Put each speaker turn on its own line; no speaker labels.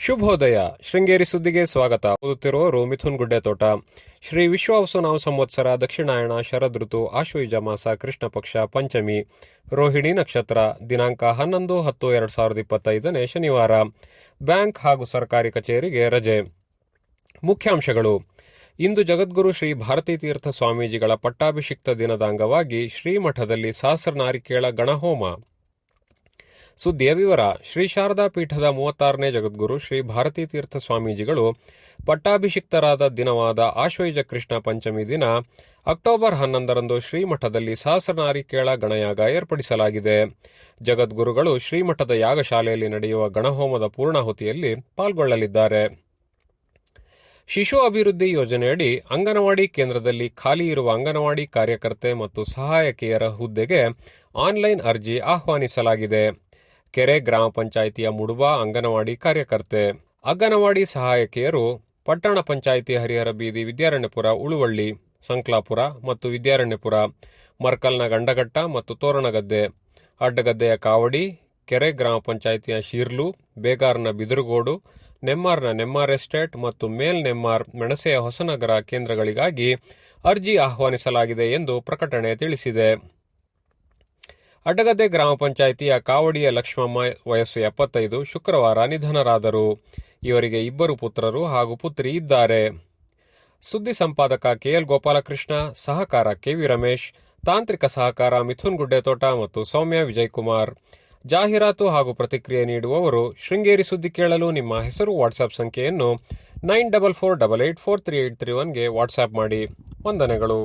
ಶುಭೋದಯ. ಶೃಂಗೇರಿ ಸುದ್ದಿಗೆ ಸ್ವಾಗತ. ಓದುತ್ತಿರುವವರು ಮಿಥುನ್ ಗುಡ್ಡೆತೋಟ. ಶ್ರೀ ವಿಶ್ವಾವಸುನಾಮ ಸಂವತ್ಸರ, ದಕ್ಷಿಣಾಯಣ, ಶರದ್ ಋತು, ಆಶ್ವಯುಜ ಮಾಸ, ಕೃಷ್ಣ ಪಕ್ಷ, ಪಂಚಮಿ, ರೋಹಿಣಿ ನಕ್ಷತ್ರ. ದಿನಾಂಕ 11-10-2025 ಶನಿವಾರ. ಬ್ಯಾಂಕ್ ಹಾಗೂ ಸರ್ಕಾರಿ ಕಚೇರಿಗೆ ರಜೆ. ಮುಖ್ಯಾಂಶಗಳು. ಇಂದು ಜಗದ್ಗುರು ಶ್ರೀ ಭಾರತೀ ತೀರ್ಥ ಸ್ವಾಮೀಜಿಗಳ ಪಟ್ಟಾಭಿಷಿಕ್ತ ದಿನದ ಅಂಗವಾಗಿ ಶ್ರೀಮಠದಲ್ಲಿ ಸಹಸ್ರನಾರಿಕೇಳ ಗಣಹೋಮ. ಸುದ್ದಿಯ ವಿವರ. ಶ್ರೀ ಶಾರದಾ ಪೀಠದ 36ನೇ ಜಗದ್ಗುರು ಶ್ರೀ ಭಾರತೀ ತೀರ್ಥ ಸ್ವಾಮೀಜಿಗಳು ಪಟ್ಟಾಭಿಷಿಕ್ತರಾದ ದಿನವಾದ ಆಶ್ವಯುಜ ಕೃಷ್ಣ ಪಂಚಮಿ ದಿನ ಅಕ್ಟೋಬರ್ 11ರಂದು ಶ್ರೀಮಠದಲ್ಲಿ ಸಹಸ್ರನಾರಿಕೇಳ ಗಣಯಾಗ ಏರ್ಪಡಿಸಲಾಗಿದೆ. ಜಗದ್ಗುರುಗಳು ಶ್ರೀಮಠದ ಯಾಗಶಾಲೆಯಲ್ಲಿ ನಡೆಯುವ ಗಣಹೋಮದ ಪೂರ್ಣಾಹುತಿಯಲ್ಲಿ ಪಾಲ್ಗೊಳ್ಳಲಿದ್ದಾರೆ. ಶಿಶು ಅಭಿವೃದ್ಧಿ ಯೋಜನೆಯಡಿ ಅಂಗನವಾಡಿ ಕೇಂದ್ರದಲ್ಲಿ ಖಾಲಿ ಇರುವ ಅಂಗನವಾಡಿ ಕಾರ್ಯಕರ್ತೆ ಮತ್ತು ಸಹಾಯಕಿಯರ ಹುದ್ದೆಗೆ ಆನ್ಲೈನ್ ಅರ್ಜಿ ಆಹ್ವಾನಿಸಲಾಗಿದೆ. ಕೆರೆ ಗ್ರಾಮ ಪಂಚಾಯಿತಿಯ ಮುಡುಬಾ ಅಂಗನವಾಡಿ ಕಾರ್ಯಕರ್ತೆ, ಅಂಗನವಾಡಿ ಸಹಾಯಕಿಯರು ಪಟ್ಟಣ ಪಂಚಾಯಿತಿ ಹರಿಹರ ಬೀದಿ, ವಿದ್ಯಾರಣ್ಯಪುರ, ಉಳುವಳ್ಳಿ, ಸಂಕ್ಲಾಪುರ ಮತ್ತು ವಿದ್ಯಾರಣ್ಯಪುರ, ಮರ್ಕಲ್ನ ಗಂಡಘಟ್ಟ ಮತ್ತು ತೋರಣಗದ್ದೆ, ಅಡ್ಡಗದ್ದೆಯ ಕಾವಡಿ, ಕೆರೆ ಗ್ರಾಮ ಪಂಚಾಯಿತಿಯ ಶೀರ್ಲು, ಬೇಗಾರ್ನ ಬಿದಿರುಗೋಡು, ನೆಮ್ಮಾರ್ನ ನೆಮ್ಮಾರ್ ಎಸ್ಟೇಟ್ ಮತ್ತು ಮೇಲ್ ನೆಮ್ಮಾರ್ ಮೆಣಸೆಯ ಹೊಸನಗರ ಕೇಂದ್ರಗಳಿಗಾಗಿ ಅರ್ಜಿ ಆಹ್ವಾನಿಸಲಾಗಿದೆ ಎಂದು ಪ್ರಕಟಣೆ ತಿಳಿಸಿದೆ. ಅಡ್ಡಗದ್ದೆ ಗ್ರಾಮ ಪಂಚಾಯಿತಿಯ ಕಾವಡಿಯ ಲಕ್ಷ್ಮಮ್ಮ ವಯಸ್ಸು 75 ಶುಕ್ರವಾರ ನಿಧನರಾದರು. ಇವರಿಗೆ 2 ಪುತ್ರರು ಹಾಗೂ ಪುತ್ರಿ ಇದ್ದಾರೆ. ಸುದ್ದಿ ಸಂಪಾದಕ ಕೆಎಲ್ ಗೋಪಾಲಕೃಷ್ಣ, ಸಹಕಾರ ಕೆವಿ ರಮೇಶ್, ತಾಂತ್ರಿಕ ಸಹಕಾರ ಮಿಥುನ್ ಗುಡ್ಡೆತೋಟ ಮತ್ತು ಸೌಮ್ಯ ವಿಜಯಕುಮಾರ್. ಜಾಹೀರಾತು ಹಾಗೂ ಪ್ರತಿಕ್ರಿಯೆ ನೀಡುವವರು. ಶೃಂಗೇರಿ ಸುದ್ದಿ ಕೇಳಲು ನಿಮ್ಮ ಹೆಸರು, ವಾಟ್ಸ್ಆಪ್ ಸಂಖ್ಯೆಯನ್ನು 9448843831ಗೆ ವಾಟ್ಸ್ಆಪ್ ಮಾಡಿ. ವಂದನೆಗಳು.